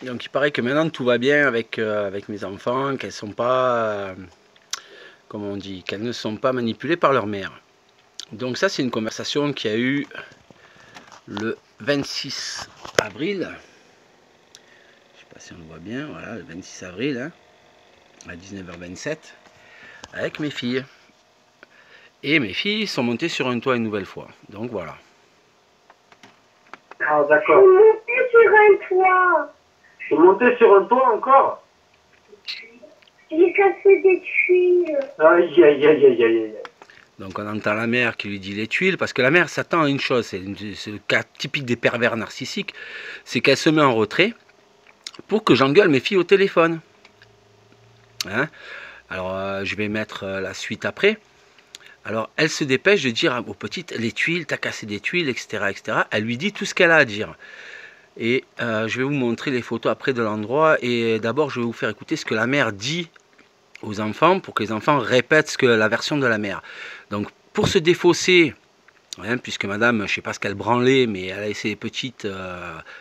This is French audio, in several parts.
Donc il paraît que maintenant tout va bien avec, avec mes enfants, qu'elles sont pas, comment on dit, qu'elles ne sont pas manipulées par leur mère. Donc ça c'est une conversation qu'il y a eu le 26 avril. Je sais pas si on le voit bien, voilà, le 26 avril, hein, à 19h27, avec mes filles. Et mes filles sont montées sur un toit une nouvelle fois. Donc voilà. Ah d'accord. Je suis montée sur un toit. Je suis monté sur un toit encore. J'ai cassé des tuiles. Aïe, aïe, aïe, aïe, aïe, aïe. Donc on entend la mère qui lui dit les tuiles, parce que la mère s'attend à une chose, c'est le cas typique des pervers narcissiques, c'est qu'elle se met en retrait pour que j'engueule mes filles au téléphone. Hein? Alors je vais mettre la suite après. Alors elle se dépêche de dire aux petites, les tuiles, t'as cassé des tuiles, etc., etc. Elle lui dit tout ce qu'elle a à dire. Et je vais vous montrer les photos après de l'endroit, et d'abord je vais vous faire écouter ce que la mère dit aux enfants, pour que les enfants répètent la version de la mère. Donc pour se défausser, hein, puisque madame, je ne sais pas ce qu'elle branlait, mais elle a laissé les petites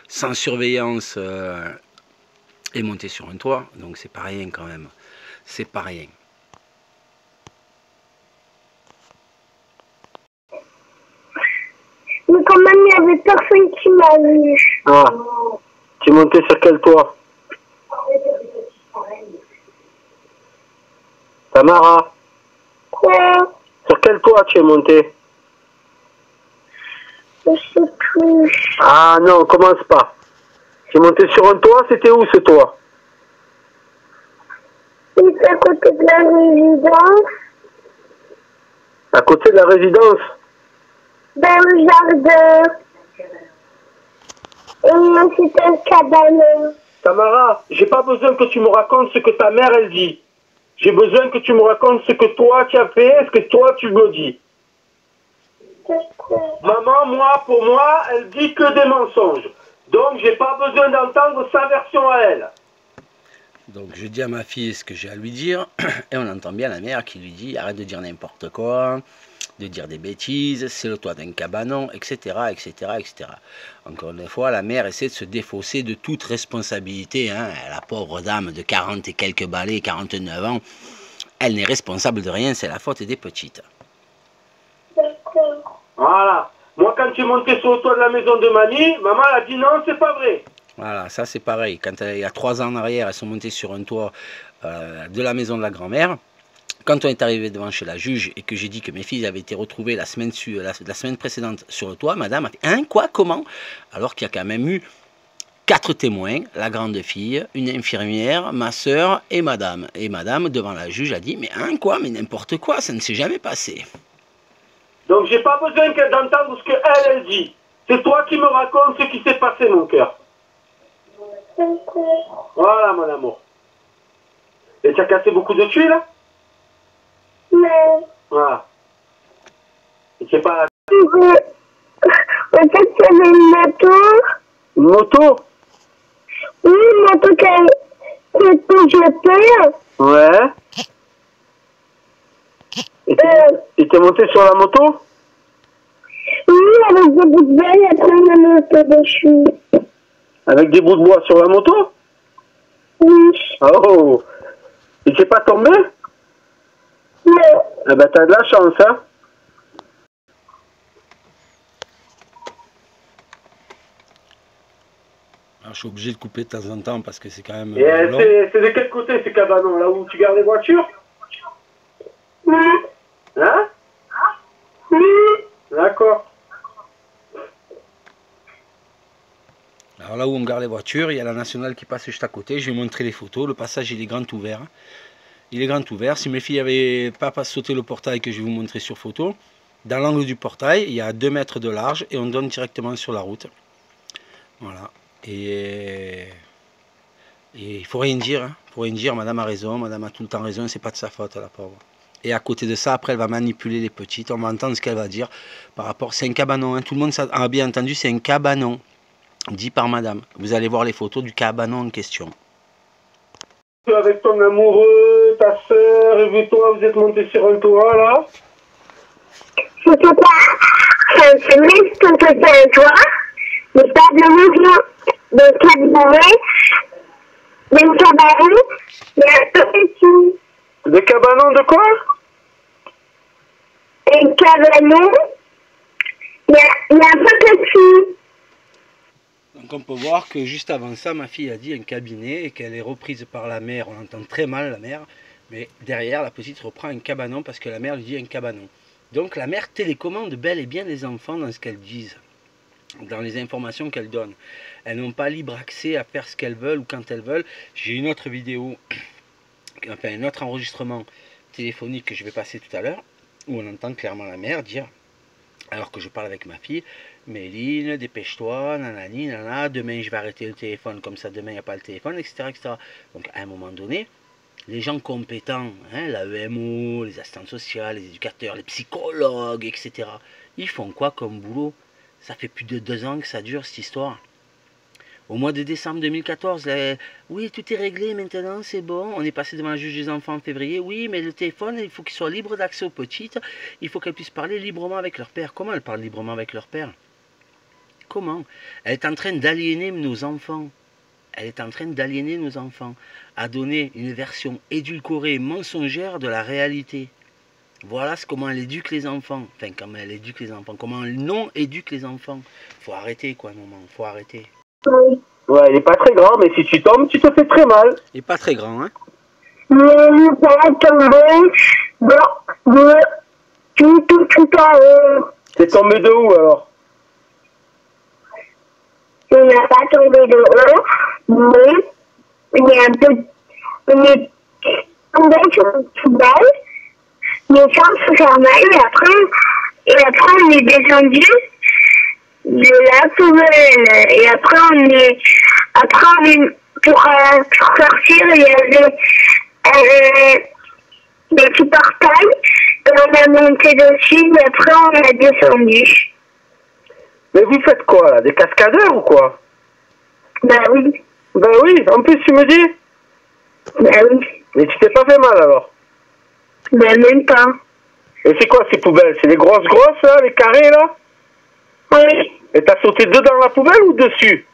sans surveillance et monter sur un toit, donc c'est pas rien quand même, c'est pas rien. Mais quand même, il n'y avait personne qui m'a vu. Ah, tu es monté sur quel toit? Tamara, Quoi? sur quel toit tu es monté? Je sais plus. Ah non, commence pas. Tu es monté sur un toit, c'était où ce toit? C'est à côté de la résidence, À côté de la résidence? dans le jardin. Et c'est un cabanon. Tamara, j'ai pas besoin que tu me racontes ce que ta mère elle dit. J'ai besoin que tu me racontes ce que toi tu as fait, ce que toi tu me dis. Maman, moi, pour moi, elle dit que des mensonges. Donc j'ai pas besoin d'entendre sa version à elle. Donc je dis à ma fille ce que j'ai à lui dire, et on entend bien la mère qui lui dit arrête de dire n'importe quoi, de dire des bêtises, c'est le toit d'un cabanon, etc., etc., etc. Encore une fois, la mère essaie de se défausser de toute responsabilité, hein. La pauvre dame de 40 et quelques balais, 49 ans, elle n'est responsable de rien, c'est la faute des petites. Voilà. Moi, quand tu es monté sur le toit de la maison de mamie, maman elle a dit non, c'est pas vrai. Voilà, ça c'est pareil. Quand il y a 3 ans en arrière, elles sont montées sur un toit de la maison de la grand-mère. Quand on est arrivé devant chez la juge et que j'ai dit que mes filles avaient été retrouvées la semaine précédente sur le toit, madame a fait « Hein, quoi, comment ?» Alors qu'il y a quand même eu 4 témoins, la grande fille, une infirmière, ma soeur et madame. Et madame, devant la juge, a dit « Mais hein, quoi, mais n'importe quoi, ça ne s'est jamais passé. » Donc j'ai pas besoin d'entendre ce qu'elle dit. C'est toi qui me racontes ce qui s'est passé, mon cœur. Voilà, mon amour. Et tu as cassé beaucoup de tuiles? Non. Voilà. Et c'est pas... Peut-être qu'il y avait une moto. Une moto? Oui, une moto qui était jetée. Ouais. Et t'es monté sur la moto? Oui, avec des bouts de bois, et après on a monté dessus. Avec des bouts de bois sur la moto? Oui. Oh. Et t'es pas tombé? Non. Eh ben t'as de la chance, hein. Alors, je suis obligé de couper de temps en temps parce que c'est quand même Et long. c'est de quel côté ces cabanons? Là où tu gardes les voitures? Oui. Hein? Oui. D'accord. Alors là où on garde les voitures, il y a la nationale qui passe juste à côté. Je vais montrer les photos. Le passage il est grand ouvert. Il est grand ouvert. Si mes filles n'avaient pas sauté le portail que je vais vous montrer sur photo, dans l'angle du portail, il y a 2 mètres de large et on donne directement sur la route. Voilà. Et il faut rien dire. Hein. Faut rien dire. Madame a raison. Madame a tout le temps raison. C'est pas de sa faute, la pauvre. Et à côté de ça, après, elle va manipuler les petites. On va entendre ce qu'elle va dire par rapport. C'est un cabanon. Hein. Tout le monde a bien entendu. C'est un cabanon. Dit par madame. Vous allez voir les photos du cabanon en question. Avec ton amoureux, ta soeur, et puis toi, vous êtes montés sur un toit, là? C'était pas un semestre que c'était un toit, mais pas de mouvement de cabinet. il y a un cabanon, il y a un petit. Des cabanons de quoi? Un cabanon, il y a un peu petit. Donc on peut voir que juste avant ça, ma fille a dit un cabinet et qu'elle est reprise par la mère. On entend très mal la mère, mais derrière la petite reprend un cabanon parce que la mère lui dit un cabanon. Donc la mère télécommande bel et bien les enfants dans ce qu'elles disent, dans les informations qu'elles donnent. Elles n'ont pas libre accès à faire ce qu'elles veulent ou quand elles veulent. J'ai une autre vidéo, enfin un autre enregistrement téléphonique que je vais passer tout à l'heure, où on entend clairement la mère dire, alors que je parle avec ma fille, Méline, dépêche-toi, nanani, nanana, demain je vais arrêter le téléphone, comme ça demain il n'y a pas le téléphone, etc., etc. Donc à un moment donné, les gens compétents, hein, l'AEMO, les assistantes sociales, les éducateurs, les psychologues, etc., ils font quoi comme boulot? Ça fait plus de 2 ans que ça dure cette histoire. Au mois de décembre 2014, oui, tout est réglé maintenant, c'est bon. On est passé devant la juge des enfants en février. Oui, mais le téléphone, il faut qu'il soit libre d'accès aux petites. Il faut qu'elles puissent parler librement avec leur père. Comment elles parlent librement avec leur père? Comment? Elle est en train d'aliéner nos enfants. Elle est en train d'aliéner nos enfants. À donner une version édulcorée, mensongère de la réalité. Voilà comment elle éduque les enfants. Enfin, comment elle éduque les enfants. Comment elle non éduque les enfants. Faut arrêter, quoi, maman. Faut arrêter. Oui. Ouais, il est pas très grand, mais si tu tombes, tu te fais très mal. Il n'est pas très grand, hein? Mais il va tomber tout à l'heure. C'est tombé de où alors? Il n'a pas tombé de haut, mais il y a un peu. On est tombé sur une poubelle, mais sans se faire mal, et après on est descendu de la poubelle. Et après pour sortir, il y avait des petits portails, et on a monté dessus, et après on a descendu. Mais vous faites quoi là? Des cascadeurs ou quoi? Bah oui. Ben oui, en plus tu me dis. Bah oui. Mais tu t'es pas fait mal alors? Bah même pas. Et c'est quoi ces poubelles? C'est les grosses là, les carrés là? Oui. Et t'as sauté dedans la poubelle ou dessus?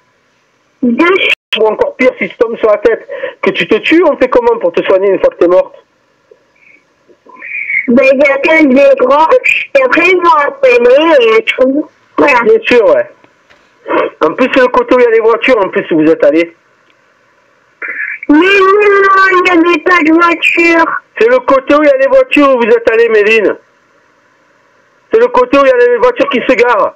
Dessus. Ou encore pire, si tu tombes sur la tête, que tu te tues, on fait comment pour te soigner une fois que t'es morte? Ben, il y a plein de grands, et après ils vont appeler et tout. Voilà. Bien sûr, ouais. En plus, c'est le côté où il y a les voitures, en plus, où vous êtes allé. Mais non, il n'y avait pas de voiture. C'est le côté où il y a les voitures où vous êtes allé, Méline. C'est le côté où il y a les voitures qui se garent.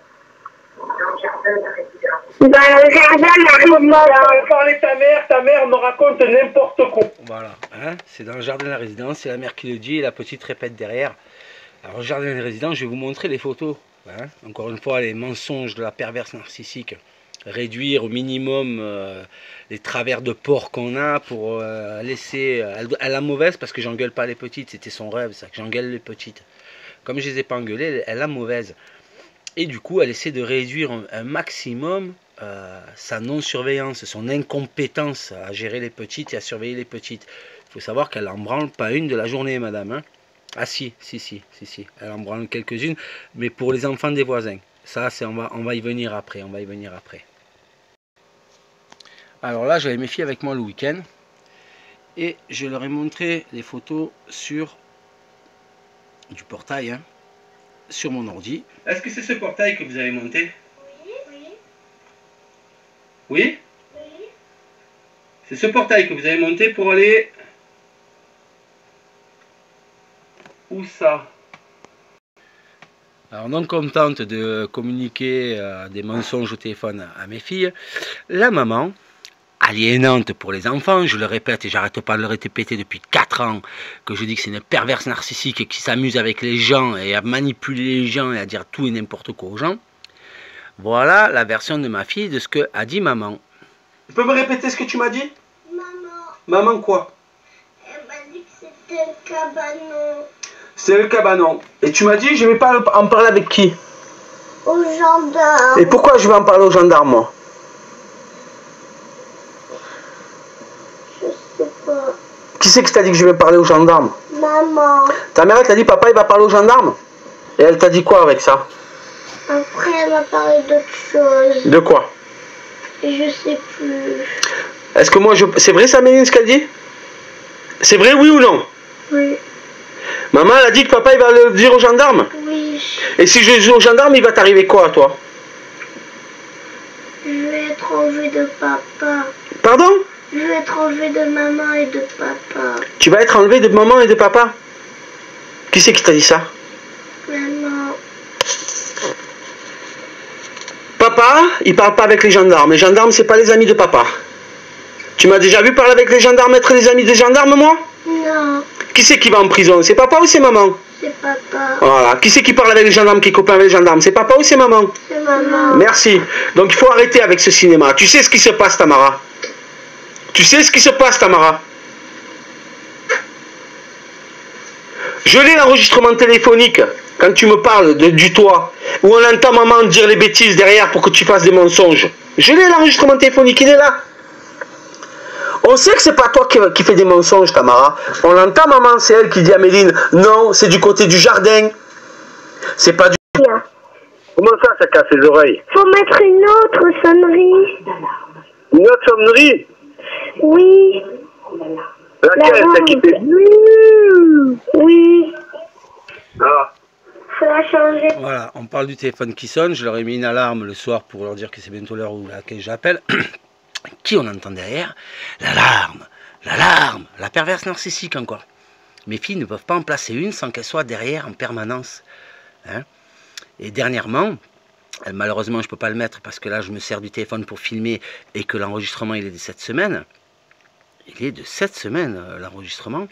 Dans le jardin de la résidence. Parler ta mère me raconte n'importe quoi. Voilà, hein, c'est dans le jardin de la résidence, c'est la mère qui le dit et la petite répète derrière. Alors, au jardin de la résidence, je vais vous montrer les photos. Hein. Encore une fois, les mensonges de la perverse narcissique. Réduire au minimum les travers de porc qu'on a pour laisser... Elle a mauvaise parce que j'engueule pas les petites, c'était son rêve, ça, que j'engueule les petites. Comme je les ai pas engueulées, elle a mauvaise. Et du coup, elle essaie de réduire un maximum sa non-surveillance, son incompétence à gérer les petites et à surveiller les petites. Il faut savoir qu'elle n'en branle pas une de la journée, madame. Hein. Ah si. Elle en branle quelques-unes, mais pour les enfants des voisins. Ça, on va y venir après. Alors là, j'avais mes filles avec moi le week-end. Et je leur ai montré les photos du portail, hein, sur mon ordi. Est-ce que c'est ce portail que vous avez monté? Oui? C'est ce portail que vous avez monté pour aller... Où ça? Alors, non contente de communiquer des mensonges au téléphone à mes filles, la maman, aliénante pour les enfants, je le répète et j'arrête pas de le répéter depuis 4 ans, que je dis que c'est une perverse narcissique qui s'amuse avec les gens et à manipuler les gens et à dire tout et n'importe quoi aux gens. Voilà la version de ma fille de ce que a dit maman. Tu peux me répéter ce que tu m'as dit? Maman quoi? Elle m'a dit que c'était le cabanon. C'est le cabanon. Et tu m'as dit, je vais pas en parler avec qui? Aux gendarmes. Et pourquoi je vais en parler aux gendarmes, moi? Je sais pas. Qui c'est qui t'a dit que je vais parler aux gendarmes? Maman. Ta mère, elle t'a dit, papa, il va parler aux gendarmes? Et elle t'a dit quoi avec ça? Après, elle m'a parlé d'autre chose. De quoi? Je sais plus. Est-ce que moi je... C'est vrai ça, Méline, ce qu'elle dit? C'est vrai, oui ou non? Oui. Maman, elle a dit que papa, il va le dire aux gendarmes? Oui. Et si je le dis aux gendarmes, il va t'arriver quoi, à toi? Je vais être enlevé de papa. Pardon? Je vais être enlevé de maman et de papa. Tu vas être enlevé de maman et de papa? Qui c'est qui t'a dit ça? Maman. Papa, il parle pas avec les gendarmes. Les gendarmes, c'est pas les amis de papa. Tu m'as déjà vu parler avec les gendarmes, être les amis des gendarmes, moi? Non. Qui c'est qui va en prison? C'est papa ou c'est maman? C'est papa. Voilà. Qui c'est qui parle avec les gendarmes, qui est copain avec les gendarmes? C'est papa ou c'est maman? C'est maman. Merci. Donc il faut arrêter avec ce cinéma. Tu sais ce qui se passe, Tamara? Tu sais ce qui se passe, Tamara? Je l'ai l'enregistrement téléphonique, quand tu me parles du toit, où on entend maman dire les bêtises derrière pour que tu fasses des mensonges. Je l'ai l'enregistrement téléphonique, il est là. On sait que c'est pas toi qui fais des mensonges, Tamara. On l'entend, maman, c'est elle qui dit à Méline, non, c'est du côté du jardin. C'est pas du... Bien. Comment ça casse les oreilles? Faut mettre une autre sonnerie. Une autre sonnerie? Oui. Laquelle? Celle qui fait... Oui. Ah. Faut la changer. Voilà, on parle du téléphone qui sonne. Je leur ai mis une alarme le soir pour leur dire que c'est bientôt l'heure où laquelle j'appelle. Qui on entend derrière? L'alarme, la perverse narcissique encore. Mes filles ne peuvent pas en placer une sans qu'elle soit derrière en permanence. Hein? Et dernièrement, malheureusement je ne peux pas le mettre parce que là je me sers du téléphone pour filmer et que l'enregistrement il est de cette semaine. Il est de cette semaine l'enregistrement.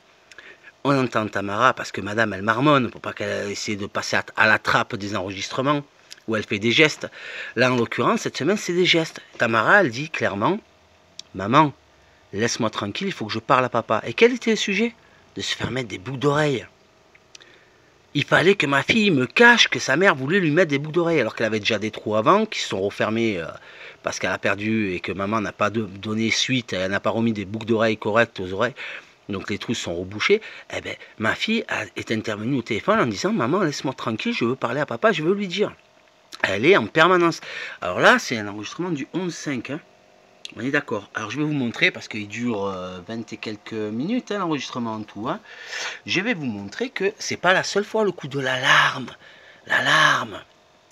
On entend Tamara parce que madame elle marmonne pour pas qu'elle essaie de passer à la trappe des enregistrements où elle fait des gestes. Là en l'occurrence cette semaine c'est des gestes. Tamara elle dit clairement, maman laisse-moi tranquille, il faut que je parle à papa. Et quel était le sujet? De se faire mettre des boucles d'oreilles. Il fallait que ma fille me cache que sa mère voulait lui mettre des boucles d'oreilles alors qu'elle avait déjà des trous avant qui se sont refermés parce qu'elle a perdu et que maman n'a pas donné suite, elle n'a pas remis des boucles d'oreilles correctes aux oreilles. Donc les trous sont rebouchés. Eh ben, ma fille est intervenue au téléphone en disant, maman laisse-moi tranquille, je veux parler à papa, je veux lui dire. Elle est en permanence. Alors là, c'est un enregistrement du 11-5. Hein. On est d'accord. Alors je vais vous montrer, parce qu'il dure 20 et quelques minutes, hein, l'enregistrement en tout. Hein. Je vais vous montrer que c'est pas la seule fois le coup de l'alarme. L'alarme.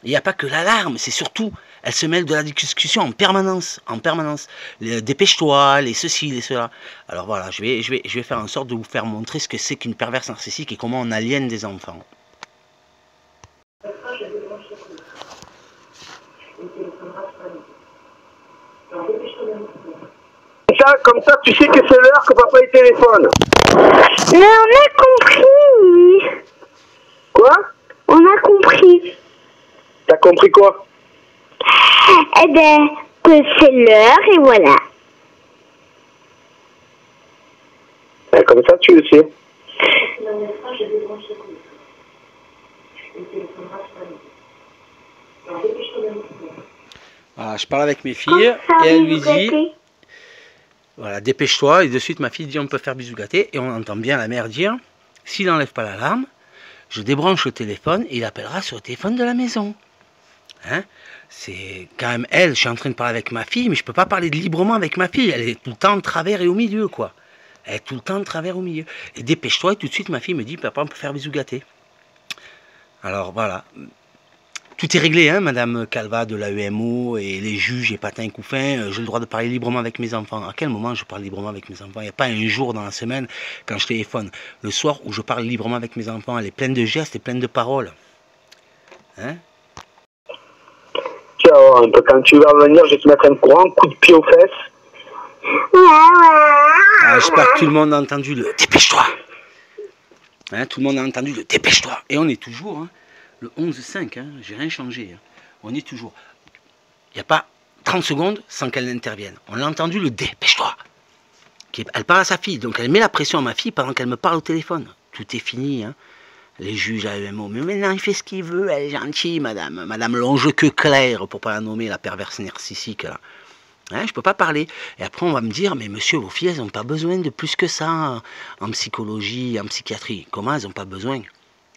Il n'y a pas que l'alarme, c'est surtout, elle se mêle de la discussion en permanence. En permanence. Dépêche-toi, les ceci, les cela. Alors voilà, je vais faire en sorte de vous faire montrer ce que c'est qu'une perverse narcissique et comment on aliène des enfants. Comme ça, tu sais que c'est l'heure que papa il téléphone. Mais on a compris. Quoi? On a compris. T'as compris quoi? Eh ben, que c'est l'heure et voilà. Et comme ça, tu le sais. Voilà, je parle avec mes filles et elle lui dit... Voilà, dépêche-toi, et de suite ma fille dit on peut faire bisou gâté, et on entend bien la mère dire, s'il n'enlève pas l'alarme, je débranche le téléphone et il appellera sur le téléphone de la maison. Hein? C'est quand même elle, je suis en train de parler avec ma fille, mais je ne peux pas parler librement avec ma fille, elle est tout le temps de travers et au milieu, quoi. Elle est tout le temps de travers au milieu. Et dépêche-toi, et tout de suite ma fille me dit, papa on peut faire bisou gâté. Alors voilà. Tout est réglé, hein, Madame Calva de l'AEMO et les juges et Patin et Couffin. J'ai le droit de parler librement avec mes enfants. À quel moment je parle librement avec mes enfants? Il n'y a pas un jour dans la semaine, quand je téléphone, le soir, où je parle librement avec mes enfants. Elle est pleine de gestes et pleine de paroles. Hein? Tiens, un peu quand tu vas venir, je vais te mettre un grand coup de pied aux fesses. Ah, j'espère que tout le monde a entendu le dépêche-toi. Hein, tout le monde a entendu le dépêche-toi. Et on est toujours... Hein, le 11-5, hein, j'ai rien changé. Hein. On est toujours. Il n'y a pas 30 secondes sans qu'elle n'intervienne. On l'a entendu, le dépêche-toi. Elle parle à sa fille, donc elle met la pression à ma fille pendant qu'elle me parle au téléphone. Tout est fini. Hein. Les juges à l'AEMO. Mais maintenant, il fait ce qu'il veut, elle est gentille, madame. Madame Longe-Queue Claire, pour ne pas la nommer, la perverse narcissique. Là. Hein, je ne peux pas parler. Et après, on va me dire, mais monsieur, vos filles, elles n'ont pas besoin de plus que ça en psychologie, en psychiatrie. Comment elles n'ont pas besoin?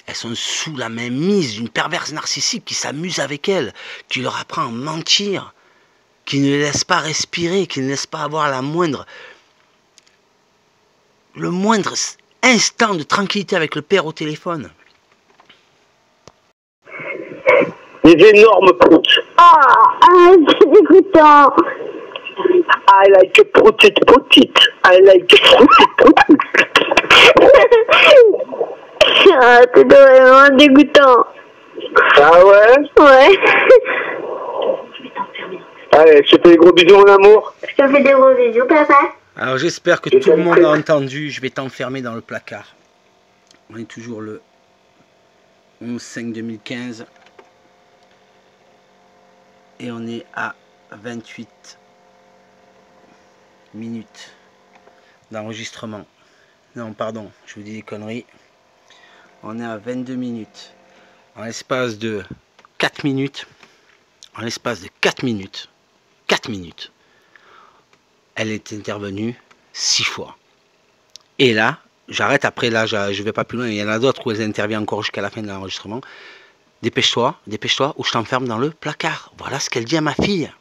Elles sont sous la mainmise d'une perverse narcissique qui s'amuse avec elles, qui leur apprend à mentir. qui ne les laisse pas respirer, qui ne laisse pas avoir le moindre instant de tranquillité avec le père au téléphone. Des énormes proutes. C'est dégoûtant. I like a proutite. I like a proutite. C'est vraiment dégoûtant. Ah ouais? Ouais. Allez, je te fais des gros bisous, mon amour. Je te fais des gros bisous, papa. Alors j'espère que tout le monde a entendu. Je vais t'enfermer dans le placard. On est toujours le 11/5/2015. Et on est à 28 minutes d'enregistrement. Non, pardon, je vous dis des conneries. On est à 22 minutes. En l'espace de 4 minutes, elle est intervenue 6 fois. Et là, j'arrête après, là, je vais pas plus loin. Il y en a d'autres où elle intervient encore jusqu'à la fin de l'enregistrement. Dépêche-toi, ou je t'enferme dans le placard. Voilà ce qu'elle dit à ma fille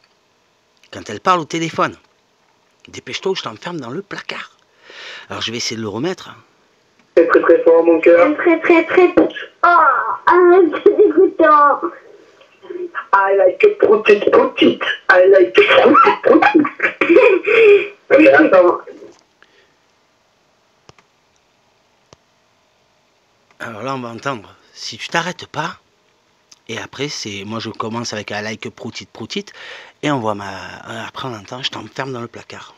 quand elle parle au téléphone. Dépêche-toi ou je t'enferme dans le placard. Alors je vais essayer de le remettre. C'est très très fort, mon cœur. Très. C'est dégoûtant. I like a proutite. I like a proutite. Ok, attends. Alors là, on va entendre. Si tu t'arrêtes pas, et après, moi je commence avec un like proutite, et on voit après on entend, je t'enferme dans le placard.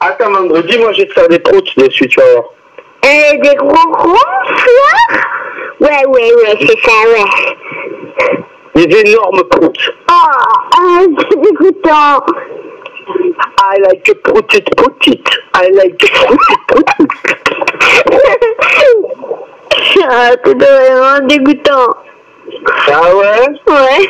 Attends, vendredi, moi je vais te faire des proutes dessus, tu vas voir. Des gros fleurs? Ouais, c'est ça, ouais. Des énormes proutes. C'est dégoûtant. I like a proutite. I like a proutite. C'est vraiment dégoûtant. Ah ouais? Ouais.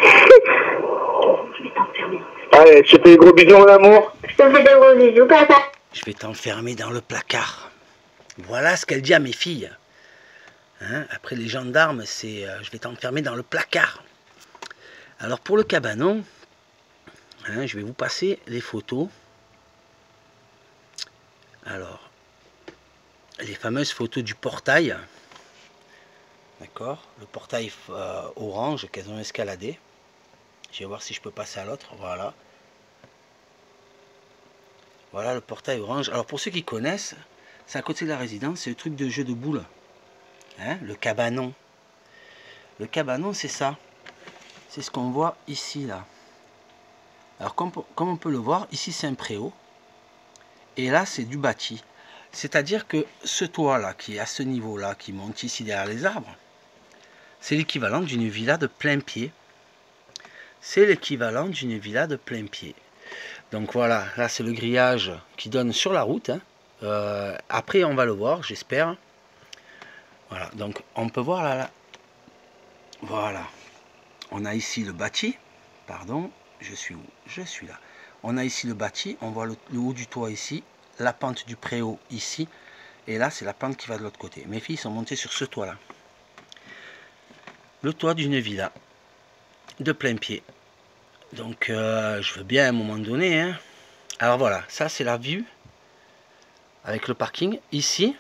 Allez, je te fais des gros bisous, mon amour. Je te fais des gros bisous, papa. Je vais t'enfermer dans le placard. Voilà ce qu'elle dit à mes filles. Hein, après les gendarmes, c'est je vais t'enfermer dans le placard. Alors pour le cabanon, hein, je vais vous passer les photos. Alors, les fameuses photos du portail. D'accord, le portail orange qu'elles ont escaladé. Je vais voir si je peux passer à l'autre. Voilà. Voilà le portail orange. Alors pour ceux qui connaissent, c'est à côté de la résidence, c'est le truc de jeu de boules. Hein, le cabanon. Le cabanon, c'est ça. C'est ce qu'on voit ici, là. Alors comme on peut le voir, ici c'est un préau. Et là c'est du bâti. C'est-à-dire que ce toit-là, qui est à ce niveau-là, qui monte ici derrière les arbres, c'est l'équivalent d'une villa de plein pied. C'est l'équivalent d'une villa de plein pied. Donc voilà, là c'est le grillage qui donne sur la route. Hein. Après on va le voir, j'espère. Voilà, donc on peut voir là. Voilà. On a ici le bâti. Pardon, je suis où? Je suis là. On a ici le bâti, on voit le haut du toit ici, la pente du préau ici. Et là c'est la pente qui va de l'autre côté. Mes filles sont montées sur ce toit là. Le toit d'une villa de plein pied. Donc je veux bien à un moment donné. Hein. Alors voilà, ça c'est la vue avec le parking. Ici,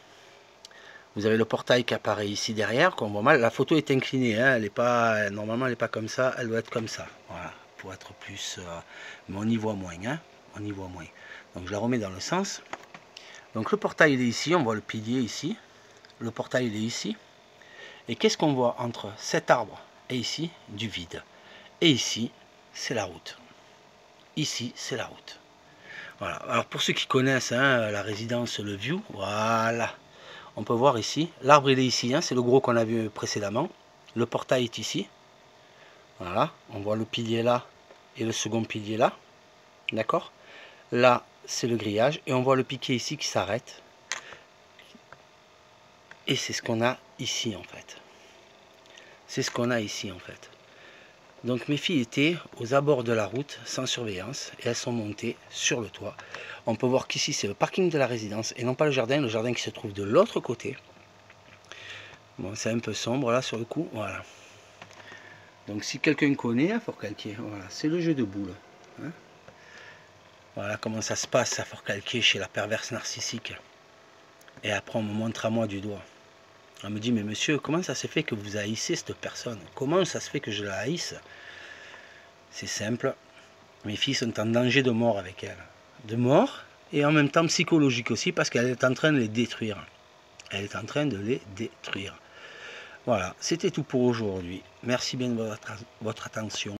vous avez le portail qui apparaît ici derrière, qu'on voit mal. La photo est inclinée, hein. Elle est pas, normalement elle n'est pas comme ça, elle doit être comme ça. Voilà, pour être plus... mais on y voit moins, hein. On y voit moins. Donc je la remets dans le sens. Donc le portail il est ici, on voit le pilier ici. Le portail il est ici. Et qu'est-ce qu'on voit entre cet arbre et ici? Du vide. Et ici, c'est la route. Ici, c'est la route. Voilà. Alors pour ceux qui connaissent hein, la résidence Le View, voilà. On peut voir ici. L'arbre il est ici, hein, c'est le gros qu'on a vu précédemment. Le portail est ici. Voilà. On voit le pilier là et le second pilier là. D'accord? Là, c'est le grillage. Et on voit le piquet ici qui s'arrête. Et c'est ce qu'on a ici en fait. C'est ce qu'on a ici en fait. Donc mes filles étaient aux abords de la route sans surveillance et elles sont montées sur le toit. On peut voir qu'ici c'est le parking de la résidence et non pas le jardin qui se trouve de l'autre côté. Bon, c'est un peu sombre là sur le coup, voilà. Donc si quelqu'un connaît, il faut quelqu'un. Voilà, c'est le jeu de boules. Hein. Voilà comment ça se passe à Forcalquier chez la perverse narcissique. Et après on me montre à moi du doigt. On me dit, mais monsieur, comment ça se fait que vous haïssez cette personne? Comment ça se fait que je la haïsse? C'est simple. Mes filles sont en danger de mort avec elle. De mort et en même temps psychologique aussi parce qu'elle est en train de les détruire. Elle est en train de les détruire. Voilà, c'était tout pour aujourd'hui. Merci bien de votre attention.